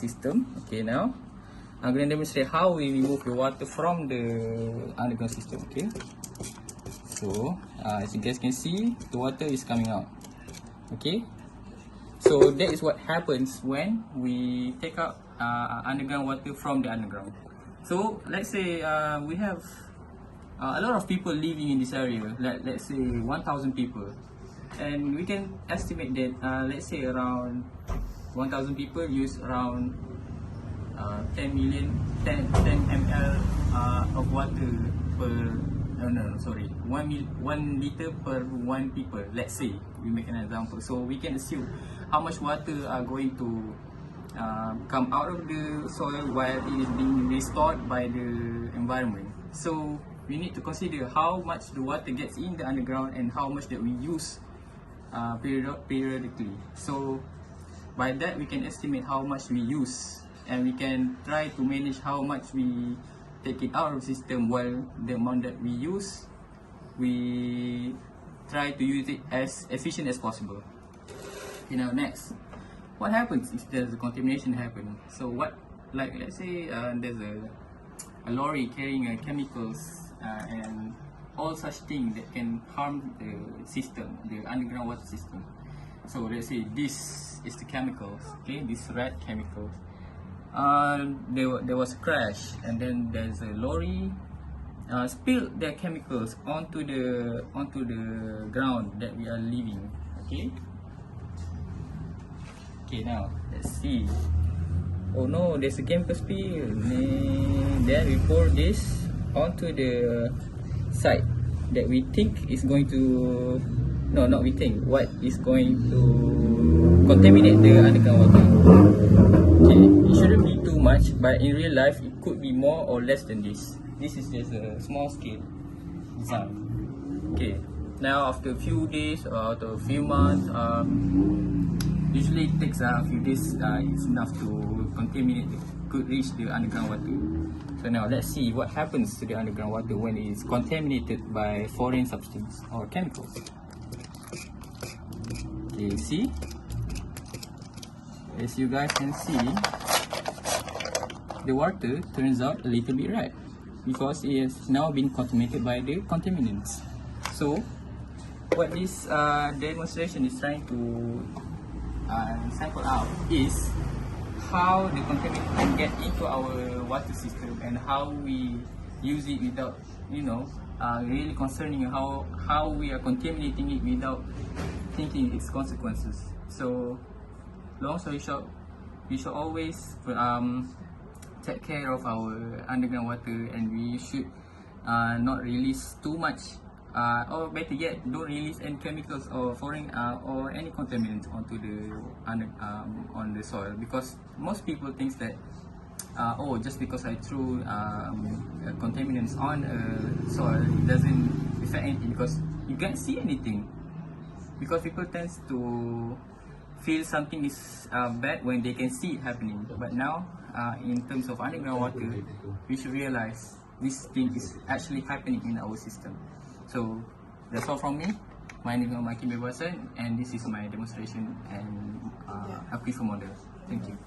system. Okay, now I'm going to demonstrate how we remove the water from the underground system. Okay, so as you guys can see, the water is coming out. Okay, so that is what happens when we take out underground water from the underground. So let's say we have a lot of people living in this area, let's say 1,000 people, and we can estimate that let's say around 1,000 people use around 10 ml of water per, sorry, 1 liter per 1 people. Let's say we make an example, so we can assume how much water are going to come out of the soil while it is being restored by the environment. So we need to consider how much the water gets in the underground and how much that we use periodically. So by that we can estimate how much we use, and we can try to manage how much we take it out of the system, while the amount that we use, we try to use it as efficient as possible. Okay, now next, what happens if there's a contamination happening? So what, like let's say there's a lorry carrying chemicals and all such things that can harm the system, the underground water system. So let's say this is the chemicals, okay, this red chemicals. There was a crash, and then there's a lorry spilled their chemicals onto the ground that we are living. Okay. Okay, now let's see. Oh no, there's a chemical spill. Then we pour this onto the site that we think is going to, no, not we think, what is going to contaminate the underground water. Okay, it shouldn't be too much, but in real life it could be more or less than this. This is just a small scale design. Okay, now after a few days or after a few months, usually it takes a few days, it's enough to contaminate, could reach the underground water. So now let's see what happens to the underground water when it is contaminated by foreign substance or chemicals. Okay, see? As you guys can see, the water turns out a little bit red because it has now been contaminated by the contaminants. So what this demonstration is trying to sample out is how the contaminant can get into our water system and how we use it without, really concerning how we are contaminating it without thinking its consequences. So long story short, we should always take care of our underground water, and we should not release too much, or better yet, don't release any chemicals or foreign or any contaminants onto the on the soil, because most people think that oh, just because I threw contaminants on soil, it doesn't affect anything, because you can't see anything, because people tend to feel something is bad when they can see it happening. But now in terms of underground water, we should realize this thing is actually happening in our system. So that's all from me. My name is Hakim, and this is my demonstration and Aquifer model. Thank you.